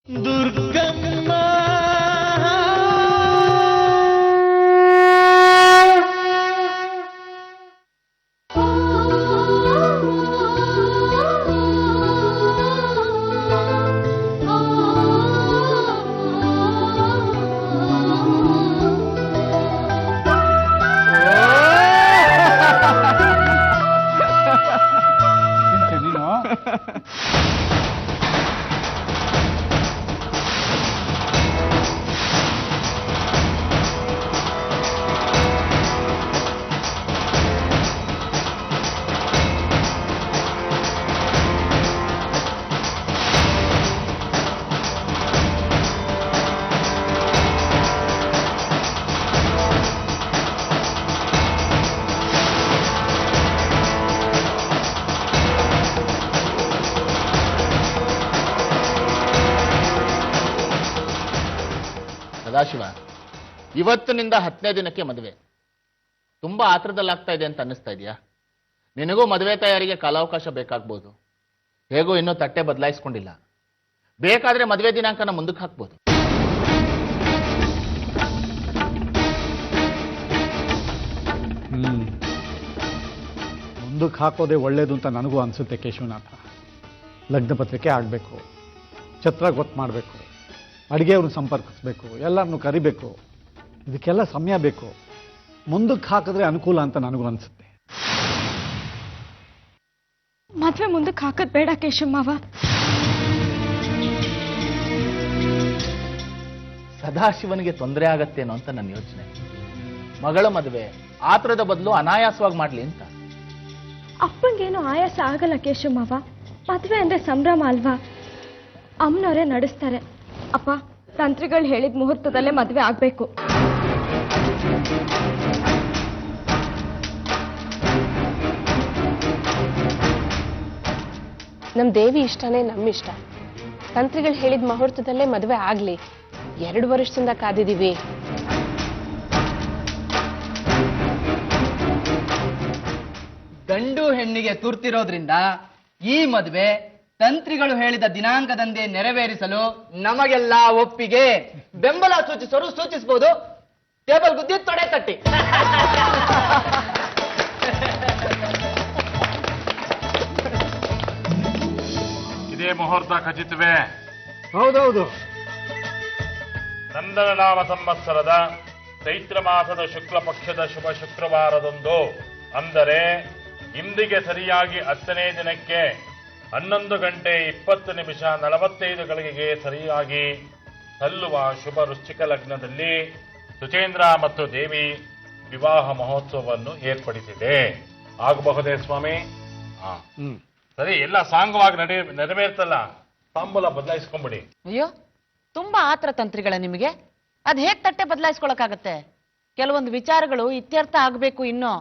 ದುರ್ಗಮ್ಮ ಸದಾಶಿವ, ಇವತ್ತಿನಿಂದ 10ನೇ ದಿನಕ್ಕೆ ಮದುವೆ. ತುಂಬಾ ಆತರದಲ್ಲಾಗ್ತಾ ಇದೆ ಅಂತ ಅನ್ನಿಸ್ತಾ ಇದೆಯಾ? ನಿನಗೂ ಮದುವೆ ತಯಾರಿಗೆ ಕಾಲಾವಕಾಶ ಬೇಕಾಗ್ಬೋದು. ಹೇಗೂ ಇನ್ನೂ ತಟ್ಟೆ ಬದಲಾಯಿಸ್ಕೊಂಡಿಲ್ಲ. ಬೇಕಾದ್ರೆ ಮದುವೆ ದಿನಾಂಕನ ಮುಂದಕ್ಕೆ ಹಾಕ್ಬೋದು. ಮುಂದಕ್ಕೆ ಹಾಕೋದೇ ಒಳ್ಳೇದು ಅಂತ ನನಗೂ ಅನಿಸುತ್ತೆ ಕೇಶವನಾಥ. ಲಗ್ನ ಪತ್ರಿಕೆ ಆಗಬೇಕು, ಛತ್ರ ಗೊತ್ತು ಮಾಡಬೇಕು, ಅಡುಗೆಯವ್ರನ್ನ ಸಂಪರ್ಕಿಸ್ಬೇಕು, ಎಲ್ಲರನ್ನು ಕರಿಬೇಕು. ಇದಕ್ಕೆಲ್ಲ ಸಮಯ ಬೇಕು. ಮುಂದಕ್ಕೆ ಹಾಕಿದ್ರೆ ಅನುಕೂಲ ಅಂತ ನನಗೂ ಅನಿಸುತ್ತೆ. ಮದುವೆ ಮುಂದಕ್ಕೆ ಹಾಕೋದು ಬೇಡ ಕೇಶವಮಾವ. ಸದಾಶಿವನಿಗೆ ತೊಂದರೆ ಆಗತ್ತೇನೋ ಅಂತ ನನ್ನ ಯೋಚನೆ. ಮಗಳ ಮದುವೆ ಆತರದ ಬದಲು ಅನಾಯಾಸವಾಗಿ ಮಾಡ್ಲಿ ಅಂತ. ಅಪ್ಪಂಗೇನು ಆಯಾಸ ಆಗಲ್ಲ ಕೇಶವಮಾವ. ಮದುವೆ ಅಂದ್ರೆ ಸಂಭ್ರಮ ಅಲ್ವಾ? ಅಮ್ಮನವರೇ ನಡೆಸ್ತಾರೆ. ಅಪ್ಪ, ತಂತ್ರಿಗಳು ಹೇಳಿದ ಮುಹೂರ್ತದಲ್ಲೇ ಮದುವೆ ಆಗ್ಬೇಕು. ನಮ್ ದೇವಿ ಇಷ್ಟನೇ ನಮ್ಮಿಷ್ಟ. ತಂತ್ರಿಗಳು ಹೇಳಿದ ಮುಹೂರ್ತದಲ್ಲೇ ಮದುವೆ ಆಗ್ಲಿ. 2 ವರ್ಷದಿಂದ ಕಾದಿದೀವಿ. ಗಂಡು ಹೆಣ್ಣಿಗೆ ತುರ್ತಿರೋದ್ರಿಂದ ಈ ಮದುವೆ ತಂತ್ರಿಗಳು ಹೇಳಿದ ದಿನಾಂಕದಂದೇ ನೆರವೇರಿಸಲು ನಮಗೆಲ್ಲ ಒಪ್ಪಿಗೆ. ಬೆಂಬಲ ಸೂಚಿಸೋರು ಸೂಚಿಸಬಹುದು. ಟೇಬಲ್ ಗುದ್ದಿ ತೊಡೆ ತಟ್ಟಿ. ಇದೇ ಮುಹೂರ್ತ ಖಚಿತವೇ? ಹೌದೌದು. ನಂದನ ನಾಮ ಸಂವತ್ಸರದ ಚೈತ್ರ ಮಾಸದ ಶುಕ್ಲ ಪಕ್ಷದ ಶುಭ ಶುಕ್ರವಾರದಂದು, ಅಂದರೆ ಇಂದಿಗೆ ಸರಿಯಾಗಿ 10ನೇ ದಿನಕ್ಕೆ 11 ಗಂಟೆ 20 ನಿಮಿಷ 45 ಗಳಿಗೆ ಸರಿಯಾಗಿ ಸಲ್ಲುವ ಶುಭ ವೃಶ್ಚಿಕ ಲಗ್ನದಲ್ಲಿ ಸುಚೇಂದ್ರ ಮತ್ತು ದೇವಿ ವಿವಾಹ ಮಹೋತ್ಸವವನ್ನು ಏರ್ಪಡಿಸಿದೆ. ಆಗಬಹುದೇ ಸ್ವಾಮಿ? ಸರಿ, ಎಲ್ಲ ಸಾಂಗವಾಗಿ ನೆರವೇರ್ತಲ್ಲ. ತಾಂಬೂಲ ಬದಲಾಯಿಸ್ಕೊಂಬಿಡಿ. ಅಯ್ಯೋ, ತುಂಬಾ ಆತರ ತಂತ್ರಿಗಳ ನಿಮಗೆ. ಅದ್ ಹೇಗ್ ತಟ್ಟೆ ಬದಲಾಯಿಸ್ಕೊಳಕಾಗತ್ತೆ? ಕೆಲವೊಂದು ವಿಚಾರಗಳು ಇತ್ಯರ್ಥ ಆಗ್ಬೇಕು. ಇನ್ನು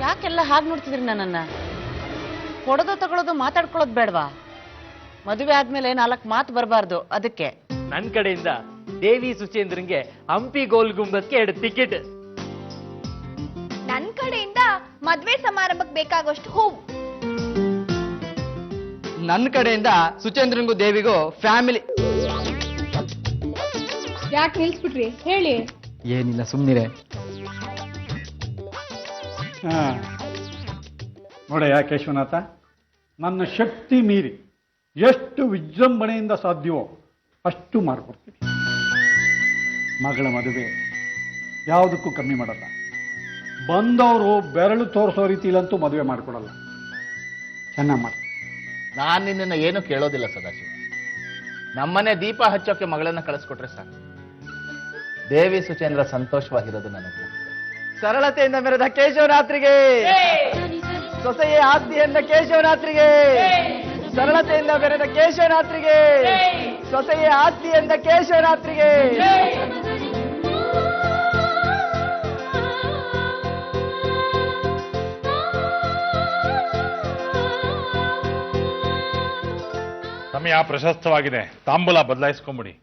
ಯಾಕೆಲ್ಲ ಹಾಗೆ ನೋಡ್ತಿದ್ರಿ ನನ್ನನ್ನ? ಕೊಡೋದು ತಗೊಳ್ಳೋದು ಮಾತಾಡ್ಕೊಳ್ಳೋದು ಬೇಡವಾ? ಮದುವೆ ಆದ್ಮೇಲೆ 4 ಮಾತು ಬರಬಾರ್ದು. ಅದಕ್ಕೆ ನನ್ ಕಡೆಯಿಂದ ದೇವಿ ಸುಚೇಂದ್ರನ್ಗೆ ಹಂಪಿ ಗೋಲ್ ಗುಂಬಸ್ಗೆ 2 ಟಿಕೆಟ್. ನನ್ ಕಡೆಯಿಂದ ಮದ್ವೆ ಸಮಾರಂಭಕ್ಕೆ ಬೇಕಾಗೋಷ್ಟು ಹೂವು. ನನ್ನ ಕಡೆಯಿಂದ ಸುಚೇಂದ್ರನ್ಗೂ ದೇವಿಗೂ ಫ್ಯಾಮಿಲಿ. ಯಾಕೆ ನಿಲ್ಸ್ಬಿಟ್ರಿ ಹೇಳಿ? ಏನಿಲ್ಲ, ಸುಮ್ನಿರೆ. ನೋಡಯ್ಯ ಕೇಶವನಾಥ, ನನ್ನ ಶಕ್ತಿ ಮೀರಿ ಎಷ್ಟು ವಿಜೃಂಭಣೆಯಿಂದ ಸಾಧ್ಯವೋ ಅಷ್ಟು ಮಾಡಿಕೊಡ್ತೀನಿ. ಮಗಳ ಮದುವೆ ಯಾವುದಕ್ಕೂ ಕಮ್ಮಿ ಮಾಡಲ್ಲ. ಬಂದವರು ಬೆರಳು ತೋರಿಸೋ ರೀತಿಲಂತೂ ಮದುವೆ ಮಾಡಿಕೊಡಲ್ಲ. ಚೆನ್ನಾಗಿ ಮಾಡಿ. ನಾನು ನಿನ್ನನ್ನು ಏನು ಕೇಳೋದಿಲ್ಲ ಸದಾಶಿವ. ನಮ್ಮನೆ ದೀಪ ಹಚ್ಚೋಕೆ ಮಗಳನ್ನ ಕಳಿಸ್ಕೊಟ್ರೆ ಸಾಕು. ದೇವಿ ಸುಚೇಂದ್ರ ಸಂತೋಷವಾಗಿರೋದು ನನಗೆ. ಸರಳತೆಯಿಂದ ಮೆರೆದ ಕೇಶವರಾತ್ರಿಗೆ, ಸೊಸೆಯೇ ಆಸ್ತಿಯಿಂದ ಕೇಶವರಾತ್ರಿಗೆ, ಸರಳತೆಯಿಂದ ಮೆರೆದ ಕೇಶವರಾತ್ರಿಗೆ, ಸೊಸೆಯೇ ಆಸ್ತಿಯಿಂದ ಕೇಶವರಾತ್ರಿಗೆ. ಸಮಯ ಪ್ರಶಸ್ತವಾಗಿದೆ. ತಾಂಬೂಲ ಬದಲಾಯಿಸ್ಕೊಂಬಿಡಿ.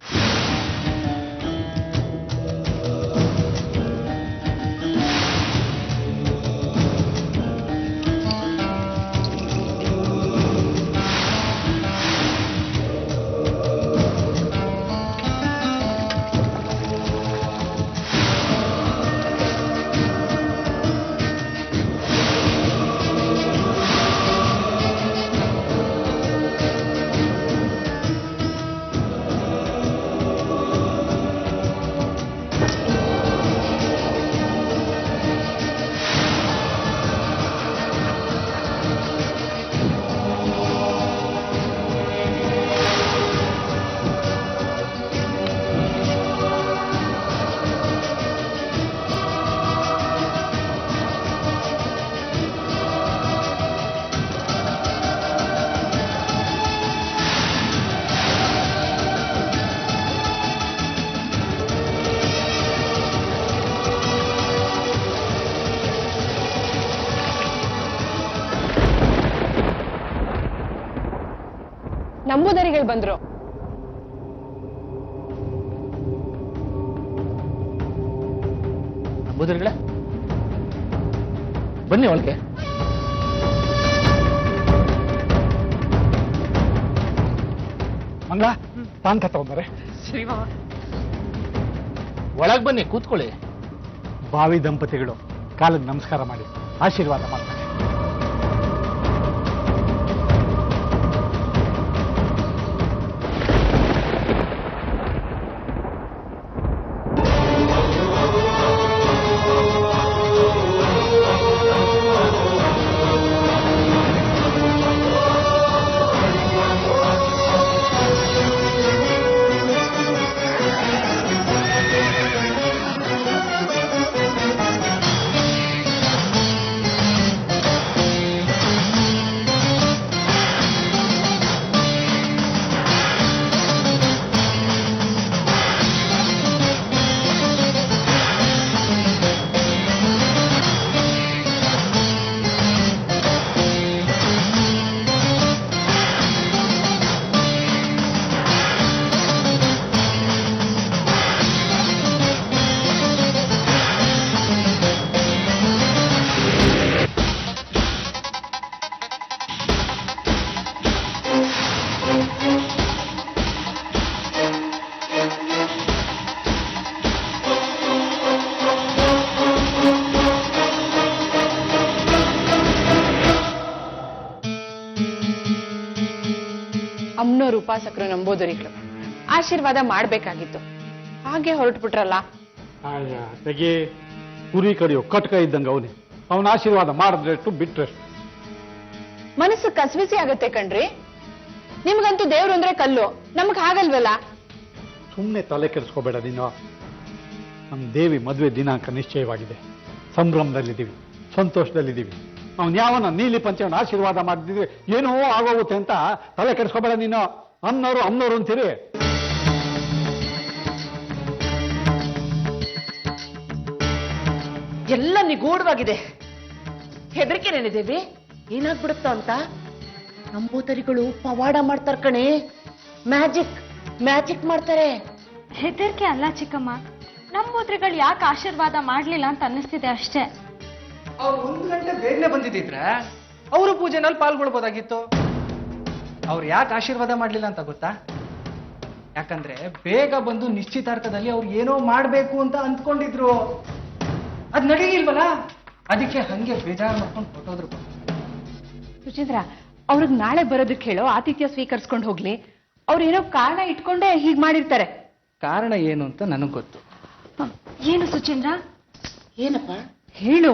ನಂಬೂದರಿಗಳು ಬಂದ್ರು. ನಂಬೂದರಿಗಳೇ ಬನ್ನಿ ಒಳಗೆ. ಮಂಗಳ ಪಾನ್ಕ ತಗೊಂಬರೆ. ಒಳಗ್ ಬನ್ನಿ, ಕೂತ್ಕೊಳ್ಳಿ. ಭಾವಿ ದಂಪತಿಗಳು ಕಾಲಿಗೆ ನಮಸ್ಕಾರ ಮಾಡಿ ಆಶೀರ್ವಾದ ಮಾಡ್ತಾರೆ. ಅಮ್ಮನವ್ರ ಉಪಾಸಕರು ನಂಬೋದರಿಗಳು ಆಶೀರ್ವಾದ ಮಾಡ್ಬೇಕಾಗಿತ್ತು, ಹಾಗೆ ಹೊರಟ್ಬಿಟ್ರಲ್ಲ. ತೆಗಿ, ಕುರಿ ಕಡಿಯೋ ಕಟ್ಕ ಇದ್ದಂಗೆ ಅವನ ಆಶೀರ್ವಾದ ಮಾಡಿದ್ರೆಷ್ಟು ಬಿಟ್ರೆಷ್ಟು. ಮನಸ್ಸು ಕಸವಿಸಿ ಆಗತ್ತೆ ಕಣ್ರಿ. ನಿಮ್ಗಂತೂ ದೇವ್ರು ಅಂದ್ರೆ ಕಲ್ಲು, ನಮ್ಗ್ ಹಾಗಲ್ವಲ್ಲ. ಸುಮ್ಮನೆ ತಲೆ ಕೆಡಿಸ್ಕೋಬೇಡ ನೀನು. ನಮ್ಮ ದೇವಿ ಮದುವೆ ದಿನಾಂಕ ನಿಶ್ಚಯವಾಗಿದೆ, ಸಂಭ್ರಮದಲ್ಲಿದ್ದೀವಿ, ಸಂತೋಷದಲ್ಲಿದ್ದೀವಿ. ಅವನು ಯಾವನ ನೀಲಿ ಪಂಚವನ ಆಶೀರ್ವಾದ ಮಾಡಿದ್ರೆ ಏನೋ ಆಗೋಗುತ್ತೆ ಅಂತ ತಲೆ ಕೆಡಿಸ್ಕೋಬೇಡ ನೀನು. ಅಮ್ಮನವರು ಅಂತೀರಿ. ಎಲ್ಲ ನಿಗೂಢವಾಗಿದೆ. ಹೆದರಿಕೆ ದೇವಿ, ಏನಾಗ್ಬಿಡುತ್ತೋ ಅಂತ. ನಂಬೂದರಿಗಳು ಪವಾಡ ಮಾಡ್ತಾರ ಕಣೆ, ಮ್ಯಾಜಿಕ್ ಮಾಡ್ತಾರೆ. ಹೆದರಿಕೆ ಅಲ್ಲ ಚಿಕ್ಕಮ್ಮ, ನಂಬೂದ್ರಿಗಳು ಯಾಕೆ ಆಶೀರ್ವಾದ ಮಾಡ್ಲಿಲ್ಲ ಅಂತ ಅನ್ನಿಸ್ತಿದೆ ಅಷ್ಟೇ. ಅವ್ರು 1 ಗಂಟೆ ಬೇಗನೆ ಬಂದಿದ್ದಿದ್ರೆ ಅವರು ಪೂಜೆನಲ್ಲಿ ಪಾಲ್ಗೊಳ್ಬೋದಾಗಿತ್ತು. ಅವ್ರು ಯಾಕೆ ಆಶೀರ್ವಾದ ಮಾಡ್ಲಿಲ್ಲ ಅಂತ ಗೊತ್ತಾ? ಯಾಕಂದ್ರೆ ಬೇಗ ಬಂದು ನಿಶ್ಚಿತಾರ್ಥದಲ್ಲಿ ಅವ್ರು ಏನೋ ಮಾಡ್ಬೇಕು ಅಂತ ಅಂದ್ಕೊಂಡಿದ್ರು, ಅದ್ ನಡೀಲಿಲ್ವಲ್ಲ, ಅದಕ್ಕೆ ಹಂಗೆ ಬೇಜಾರು ಮಾಡ್ಕೊಂಡು ಹೊಟ್ಟೋದ್ರು. ಸುಚೇಂದ್ರ, ಅವ್ರಿಗೆ ನಾಳೆ ಬರೋದಕ್ಕೆ ಹೇಳೋ, ಆತಿಥ್ಯ ಸ್ವೀಕರಿಸ್ಕೊಂಡು ಹೋಗ್ಲಿ. ಅವ್ರು ಏನೋ ಕಾರಣ ಇಟ್ಕೊಂಡೇ ಹೀಗ್ ಮಾಡಿರ್ತಾರೆ. ಕಾರಣ ಏನು ಅಂತ ನನಗ್ ಗೊತ್ತು. ಏನು ಸುಚೇಂದ್ರ? ಏನಪ್ಪ ಹೇಳು.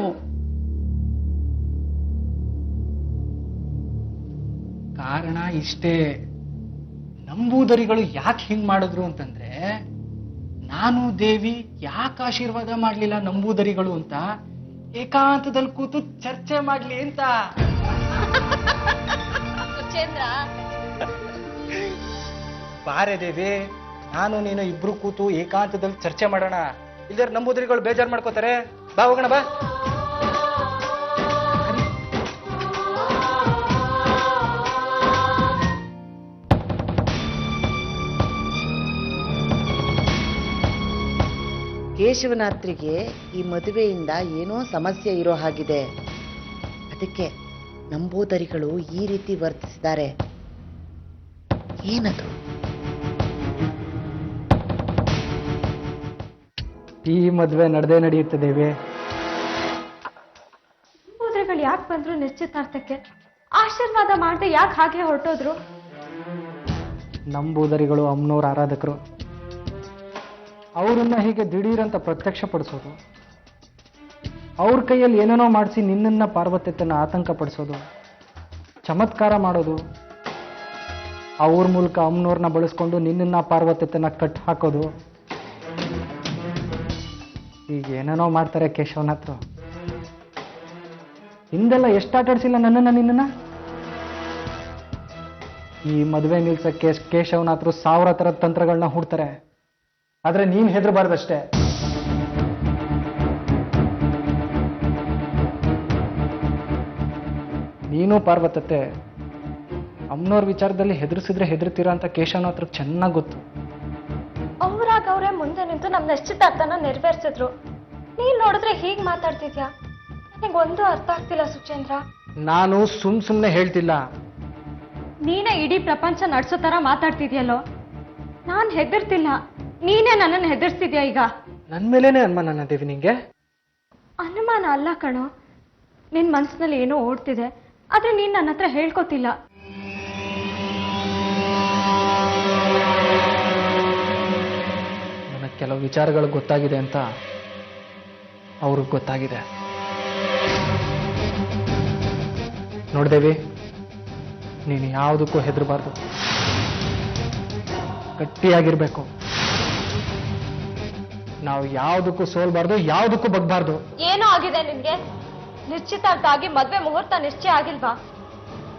ಕಾರಣ ಇಷ್ಟೇ. ನಂಬೂದರಿಗಳು ಯಾಕೆ ಹಿಂಗ್ ಮಾಡಿದ್ರು ಅಂತಂದ್ರೆ, ನಾನು ದೇವಿ ಯಾಕೆ ಆಶೀರ್ವಾದ ಮಾಡ್ಲಿಲ್ಲ ನಂಬೂದರಿಗಳು ಅಂತ ಏಕಾಂತದಲ್ಲಿ ಕೂತು ಚರ್ಚೆ ಮಾಡ್ಲಿ ಅಂತ. ಬಾರೆ ದೇವಿ, ನಾನು ನೀನು ಇಬ್ರು ಕೂತು ಏಕಾಂತದಲ್ಲಿ ಚರ್ಚೆ ಮಾಡೋಣ. ಇಲ್ಲಾರ ನಂಬೂದರಿಗಳು ಬೇಜಾರು ಮಾಡ್ಕೋತಾರೆ. ಬಾ ಹೋಗೋಣ ಬಾ. ಕೇಶವನಾಥ್ರಿಗೆ ಈ ಮದುವೆಯಿಂದ ಏನೋ ಸಮಸ್ಯೆ ಇರೋ ಹಾಗಿದೆ. ಅದಕ್ಕೆ ನಂಬೂದರಿಗಳು ಈ ರೀತಿ ವರ್ತಿಸಿದ್ದಾರೆ. ಏನದು? ಈ ಮದುವೆ ನಡೆಯುತ್ತೆ ದೇವಿ. ನಂಬೂದ್ರಿಗಳು ಯಾಕೆ ಬಂದ್ರು ನಿಶ್ಚಿತಾರ್ಥಕ್ಕೆ? ಆಶೀರ್ವಾದ ಮಾಡದೆ ಯಾಕೆ ಹಾಗೆ ಹೊರಟೋದ್ರು? ನಂಬೂದರಿಗಳು ಅಮ್ಮನವ್ರ ಆರಾಧಕರು. ಅವರನ್ನ ಹೀಗೆ ದಿಢೀರಂತ ಪ್ರತ್ಯಕ್ಷ ಪಡಿಸೋದು, ಅವ್ರ ಕೈಯಲ್ಲಿ ಏನೇನೋ ಮಾಡಿಸಿ ನಿನ್ನನ್ನ ಪಾರ್ವತ್ಯತನ ಆತಂಕ ಪಡಿಸೋದು, ಚಮತ್ಕಾರ ಮಾಡೋದು, ಅವ್ರ ಮೂಲಕ ಅಮ್ಮನವ್ರನ್ನ ಬಳಸ್ಕೊಂಡು ನಿನ್ನನ್ನ ಪಾರ್ವತ್ಯತನ ಕಟ್ ಹಾಕೋದು, ಈಗ ಏನೇನೋ ಮಾಡ್ತಾರೆ ಕೇಶವನಾಥ್ರು. ಹಿಂದೆಲ್ಲ ಎಷ್ಟು ಆಟಾಡ್ಸಿಲ್ಲ ನಿನ್ನನ್ನ. ಈ ಮದುವೆ ನಿಲ್ಸಕ್ಕೆ ಕೇಶವನಾಥ್ರು 1000 ಥರದ ತಂತ್ರಗಳನ್ನ ಹೂಡ್ತಾರೆ. ಆದ್ರೆ ನೀನ್ ಹೆದರಬಾರ್ದಷ್ಟೇ. ನೀನು ಪಾರ್ವತತೆ ಅಮ್ಮನವ್ರ ವಿಚಾರದಲ್ಲಿ ಹೆದರ್ಸಿದ್ರೆ ಹೆದರ್ತೀರಾ ಅಂತ ಕೇಶವನ ಹತ್ರ ಚೆನ್ನಾಗಿ ಗೊತ್ತು. ಅವ್ರಾಗ ಅವರೇ ಮುಂದೆ ನಿಂತು ನಮ್ಮ ನಿಶ್ಚಿತಾರ್ಥನ ನೆರವೇರಿಸಿದ್ರು. ನೀನ್ ನೋಡಿದ್ರೆ ಹೀಗ್ ಮಾತಾಡ್ತಿದ್ಯಾ? ನನಗೊಂದು ಅರ್ಥ ಆಗ್ತಿಲ್ಲ ಸುಚೇಂದ್ರ. ನಾನು ಸುಮ್ಮನೆ ಹೇಳ್ತಿಲ್ಲ. ನೀನೇ ಇಡೀ ಪ್ರಪಂಚ ನಡ್ಸೋ ತರ ಮಾತಾಡ್ತಿದ್ಯಲ್ಲೋ. ನಾನ್ ಹೆದರ್ತಿಲ್ಲ, ನೀನೇ ನನ್ನನ್ನು ಹೆದರ್ಸ್ತಿದ್ಯಾ ಈಗ. ನನ್ನ ಮೇಲೇನೆ ಅನುಮಾನ ದೇವಿ ನಿಂಗೆ? ಅನುಮಾನ ಅಲ್ಲ ಕಣೋ, ನಿನ್ ಮನ್ಸಿನಲ್ಲಿ ಏನೋ ಓಡ್ತಿದೆ, ಆದ್ರೆ ನೀನ್ ನನ್ನ ಹತ್ರ ಹೇಳ್ಕೊತಿಲ್ಲ. ನನಗೆ ಕೆಲವು ವಿಚಾರಗಳು ಗೊತ್ತಾಗಿದೆ ಅಂತ ಅವ್ರಿಗೆ ಗೊತ್ತಾಗಿದೆ. ನೋಡ್ದೇವಿ, ನೀನು ಯಾವುದಕ್ಕೂ ಹೆದರಬಾರ್ದು, ಗಟ್ಟಿಯಾಗಿರ್ಬೇಕು. ನಾವು ಯಾವುದಕ್ಕೂ ಸೋಲ್ಬಾರ್ದು, ಯಾವುದಕ್ಕೂ ಬಗ್ಬಾರ್ದು. ಏನೋ ಆಗಿದೆ ನಿನ್ಗೆ? ನಿಶ್ಚಿತಾರ್ಥ ಆಗಿ ಮದ್ವೆ ಮುಹೂರ್ತ ನಿಶ್ಚಯ ಆಗಿಲ್ವಾ?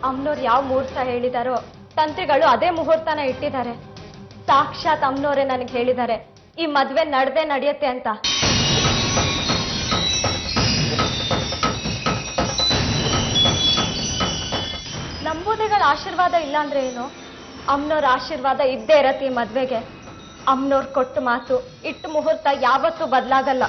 ಅಮ್ನೋರ್ ಯಾವ ಮುಹೂರ್ತ ಹೇಳಿದಾರೋ ತಂತ್ರಿಗಳು ಅದೇ ಮುಹೂರ್ತನ ಇಟ್ಟಿದ್ದಾರೆ. ಸಾಕ್ಷಾತ್ ಅಮ್ನೋರೇ ನನಗೆ ಹೇಳಿದ್ದಾರೆ ಈ ಮದ್ವೆ ನಡೆದೇ ನಡೆಯುತ್ತೆ ಅಂತ. ನಂಬೂದಿಗಳ ಆಶೀರ್ವಾದ ಇಲ್ಲ ಅಂದ್ರೆ ಏನು? ಅಮ್ನೋರ್ ಆಶೀರ್ವಾದ ಇದ್ದೇ ಇರತ್ತೆ ಈ ಮದ್ವೆಗೆ. ಅಮ್ನೋರ್ ಕೊಟ್ಟ ಮಾತು, ಇಟ್ಟು ಮುಹೂರ್ತ ಯಾವತ್ತೂ ಬದಲಾಗಲ್ಲ.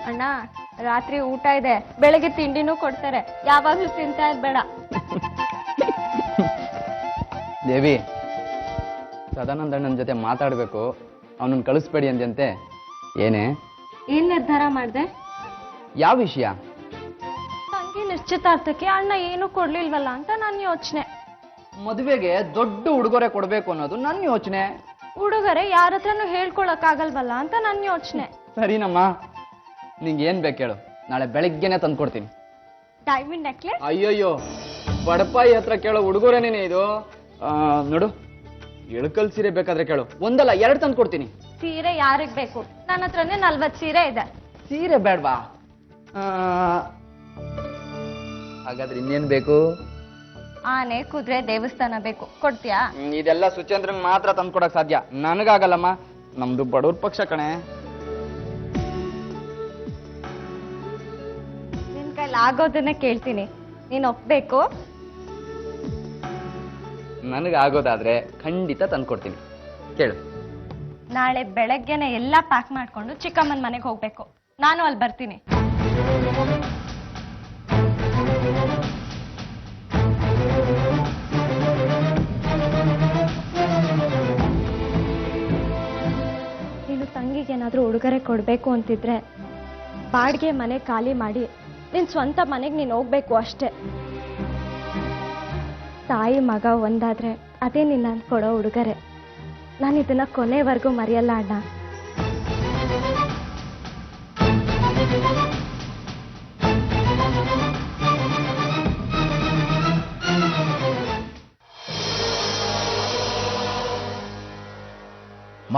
ಅಣ್ಣ, ರಾತ್ರಿ ಊಟ ಇದೆ, ಬೆಳಗ್ಗೆ ತಿಂಡಿನೂ ಕೊಡ್ತಾರೆ, ಯಾವಾಗ್ಲೂ ತಿಂತಾ ಇರ್ಬೇಡ. ದೇವಿ, ಸದಾನಂದಣ್ಣನ ಜೊತೆ ಮಾತಾಡಬೇಕು, ಅವನನ್ನ ಕಳಿಸ್ಬೇಡಿ ಅಂದಂತೆ. ಏನೇ? ಏನ್ ನಿರ್ಧಾರ ಮಾಡ್ದೆ? ಯಾವ ವಿಷಯ? ತಂಗಿ ನಿಶ್ಚಿತಾರ್ಥಕ್ಕೆ ಅಣ್ಣ ಏನು ಕೊಡ್ಲಿಲ್ವಲ್ಲ ಅಂತ ನನ್ನ ಯೋಚನೆ. ಮದುವೆಗೆ ದೊಡ್ಡ ಉಡುಗೊರೆ ಕೊಡ್ಬೇಕು ಅನ್ನೋದು ನನ್ನ ಯೋಚನೆ. ಹುಡುಗರೆ ಯಾರ ಹತ್ರನೂ ಹೇಳ್ಕೊಳಕ್ ಆಗಲ್ವಲ್ಲ ಅಂತ ನನ್ನ ಯೋಚನೆ. ಸರಿನಮ್ಮ, ನಿಂಗೆ ಏನ್ ಬೇಕು ಹೇಳು, ನಾಳೆ ಬೆಳಗ್ಗೆನೆ ತಂದ್ಕೊಡ್ತೀನಿ. Diamond necklace? ಅಯ್ಯೋಯ್ಯೋ, ಬಡಪಾಯಿ ಹತ್ರ ಕೇಳೋ ಉಡುಗೊರೆನೇ ಇದು. ನೋಡು, ಎಳ್ಕಲ್ ಸೀರೆ ಬೇಕಾದ್ರೆ ಕೇಳು, ಒಂದಲ್ಲ 2 ತಂದ್ಕೊಡ್ತೀನಿ. ಸೀರೆ ಯಾರಿಗ್ ಬೇಕು? ನನ್ನ ಹತ್ರನೇ 40 ಸೀರೆ ಇದೆ. ಸೀರೆ ಬೇಡವಾ? ಹಾಗಾದ್ರೆ ಇನ್ನೇನ್ ಬೇಕು? ಆನೆ, ಕುದುರೆ, ದೇವಸ್ಥಾನ ಬೇಕು. ಕೊಡ್ತೀಯಾ? ಇದೆಲ್ಲ ಸುಚೇಂದ್ರನ್ ಮಾತ್ರ ತಂದ್ಕೊಡಕ್ ಸಾಧ್ಯ, ನನಗಾಗಲ್ಲಮ್ಮ. ನಮ್ದು ಬಡವ್ರ ಪಕ್ಷ ಕಣೆ. ನಿನ್ ಕೈಲಿ ಆಗೋದನ್ನ ಕೇಳ್ತೀನಿ, ನೀನ್ ಒಪ್ಬೇಕು? ನನಗಾಗೋದಾದ್ರೆ ಖಂಡಿತ ತಂದ್ಕೊಡ್ತೀನಿ, ಕೇಳು. ನಾಳೆ ಬೆಳಗ್ಗೆನೆ ಎಲ್ಲ ಪ್ಯಾಕ್ ಮಾಡ್ಕೊಂಡು ಚಿಕ್ಕಮ್ಮನ ಮನೆಗೆ ಹೋಗ್ಬೇಕು. ನಾನು ಅಲ್ಲಿ ಬರ್ತೀನಿ. ನೀನು ತಂಗಿಗೇನಾದ್ರೂ ಉಡುಗೊರೆ ಕೊಡ್ಬೇಕು ಅಂತಿದ್ರೆ ಬಾಡಿಗೆ ಮನೆ ಖಾಲಿ ಮಾಡಿ ನಿನ್ ಸ್ವಂತ ಮನೆಗೆ ನೀನು ಹೋಗ್ಬೇಕು ಅಷ್ಟೇ. ತಾಯಿ ಮಗ ಒಂದಾದ್ರೆ ಅದೇ ನಿನ್ನ ಕೊಡೋ ಉಡುಗೊರೆ. ನಾನು ಇದನ್ನ ಕೊನೆವರೆಗೂ ಮರೆಯಲ್ಲ ಅಣ್ಣ.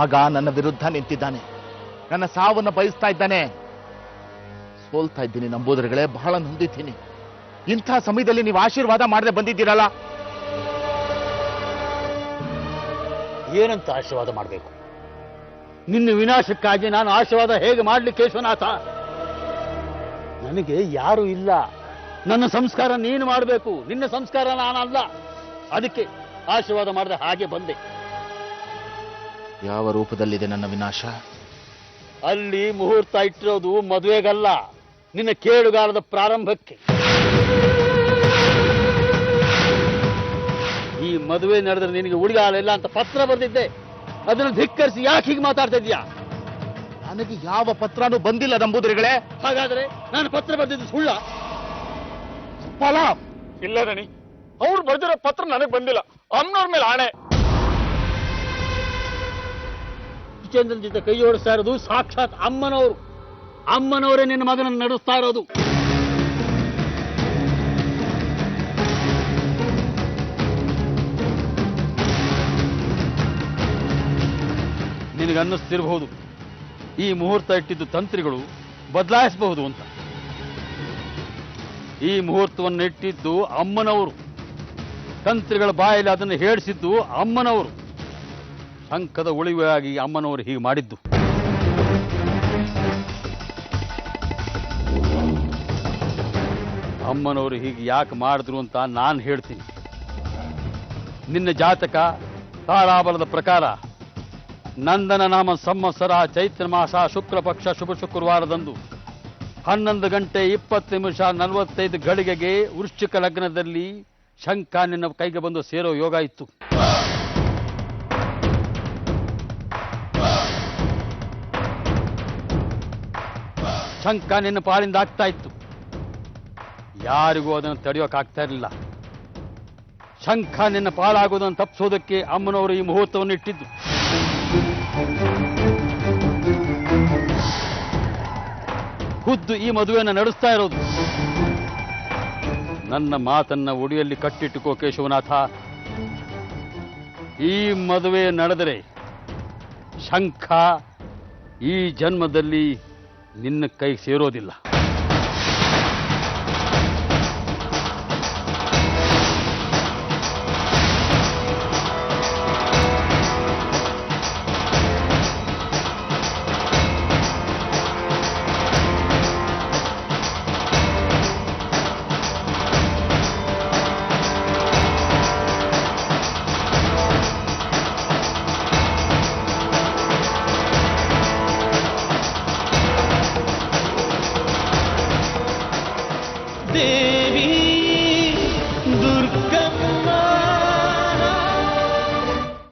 ಮಗ ನನ್ನ ವಿರುದ್ಧ ನಿಂತಿದ್ದಾನೆ, ನನ್ನ ಸಾವನ್ನು ಬಯಸ್ತಾ ಇದ್ದಾನೆ. ಸೋಲ್ತಾ ಇದ್ದೀನಿ ನಂಬೂದರುಗಳೇ, ಬಹಳ ನೊಂದಿದ್ದೀನಿ. ಇಂಥ ಸಮಯದಲ್ಲಿ ನೀವು ಆಶೀರ್ವಾದ ಮಾಡದೆ ಬಂದಿದ್ದೀರಲ್ಲ. ಏನಂತ ಆಶೀರ್ವಾದ ಮಾಡಬೇಕು? ನಿನ್ನ ವಿನಾಶಕ್ಕಾಗಿ ನಾನು ಆಶೀರ್ವಾದ ಹೇಗೆ ಮಾಡಲಿ ಕೇಶವನಾಥ? ನನಗೆ ಯಾರು ಇಲ್ಲ. ನನ್ನ ಸಂಸ್ಕಾರ ನೀನು ಮಾಡಬೇಕು, ನಿನ್ನ ಸಂಸ್ಕಾರ ನಾನಲ್ಲ. ಅದಕ್ಕೆ ಆಶೀರ್ವಾದ ಮಾಡದೆ ಹಾಗೆ ಬಂದೆ. ಯಾವ ರೂಪದಲ್ಲಿದೆ ನನ್ನ ವಿನಾಶ? ಅಲ್ಲಿ ಮುಹೂರ್ತ ಇಟ್ಟಿರೋದು ಮದುವೆಗಲ್ಲ, ನಿನ್ನ ಕೇಳುಗಾಲದ ಪ್ರಾರಂಭಕ್ಕೆ. ಈ ಮದುವೆ ನಡೆದ್ರೆ ನಿನಗೆ ಉಳಿಗಾಲ ಇಲ್ಲ ಅಂತ ಪತ್ರ ಬರೆದಿದ್ದೆ, ಅದನ್ನು ಧಿಕ್ಕರಿಸಿ ಯಾಕೆ ಹೀಗೆ ಮಾತಾಡ್ತಾ ಇದೀಯಾ? ನನಗೆ ಯಾವ ಪತ್ರನೂ ಬಂದಿಲ್ಲ ನಂಬೂದರಿಗಳೇ. ಹಾಗಾದ್ರೆ ನಾನು ಪತ್ರ ಬರೆದಿದ್ದು ಸುಳ್ಳ? ಫಲ ಇಲ್ಲ ದಣಿ, ಅವ್ರು ಬರ್ದಿರೋ ಪತ್ರ ನನಗೆ ಬಂದಿಲ್ಲ. ಅಮ್ಮನವ್ರ ಮೇಲೆ ಆಣೆ. ಸುಚೇಂದ್ರನ್ ಜೊತೆ ಕೈ ಓಡಿಸ್ತಾ ಇರೋದು ಸಾಕ್ಷಾತ್ ಅಮ್ಮನವರು. ಅಮ್ಮನವರೇ ನಿನ್ನ ಮಗನನ್ನು ನಡೆಸ್ತಾ ಇರೋದು. ನಿನಗೆ ಅನ್ನಿಸ್ತಿರಬಹುದು ಈ ಮುಹೂರ್ತ ಇಟ್ಟಿದ್ದು ತಂತ್ರಿಗಳು ಬದಲಾಯಿಸಬಹುದು ಅಂತ. ಈ ಮುಹೂರ್ತವನ್ನು ಇಟ್ಟಿದ್ದು ಅಮ್ಮನವರು, ತಂತ್ರಿಗಳ ಬಾಯಲ್ಲಿ ಅದನ್ನು ಹೇಳಿಸಿದ್ದು ಅಮ್ಮನವರು. ಶಂಖದ ಉಳಿವಾಗಿ ಅಮ್ಮನವರು ಹೀಗೆ ಮಾಡಿದ್ದು. ಅಮ್ಮನವರು ಹೀಗೆ ಯಾಕೆ ಮಾಡಿದ್ರು ಅಂತ ನಾನು ಹೇಳ್ತೀನಿ. ನಿನ್ನ ಜಾತಕ ತಾರಾಬಲದ ಪ್ರಕಾರ ನಂದನ ನಾಮ ಸಂವತ್ಸರ ಚೈತ್ರ ಮಾಸ ಶುಕ್ಲ ಪಕ್ಷ ಶುಭ ಶುಕ್ರವಾರದಂದು 11 ಗಂಟೆ 20 ನಿಮಿಷ 45 ಗಳಿಗೆಗೆ ವೃಶ್ಚಿಕ ಲಗ್ನದಲ್ಲಿ ಶಂಖ ನಿನ್ನ ಕೈಗೆ ಬಂದು ಸೇರೋ ಯೋಗ ಇತ್ತು. ಶಂಖ ನಿನ್ನ ಪಾಲಿಂದ ಆಗ್ತಾ ಇತ್ತು. ಯಾರಿಗೂ ಅದನ್ನು ತಡೆಯೋಕ್ಕಾಗ್ತಾ ಇರಲಿಲ್ಲ. ಶಂಖ ನಿನ್ನ ಪಾಲಾಗೋದನ್ನು ತಪ್ಪಿಸೋದಕ್ಕೆ ಅಮ್ಮನವರು ಈ ಮುಹೂರ್ತವನ್ನು ಇಟ್ಟಿದ್ದು. ಖುದ್ದು ಈ ಮದುವೆಯನ್ನು ನಡೆಸ್ತಾ ಇರೋದು. ನನ್ನ ಮಾತನ್ನ ಒಡಿಯಲ್ಲಿ ಕಟ್ಟಿಟ್ಟುಕೋ ಕೇಶವನಾಥ. ಈ ಮದುವೆ ನಡೆದರೆ ಶಂಖ ಈ ಜನ್ಮದಲ್ಲಿ ನಿನ್ನ ಕೈ ಸೇರೋದಿಲ್ಲ.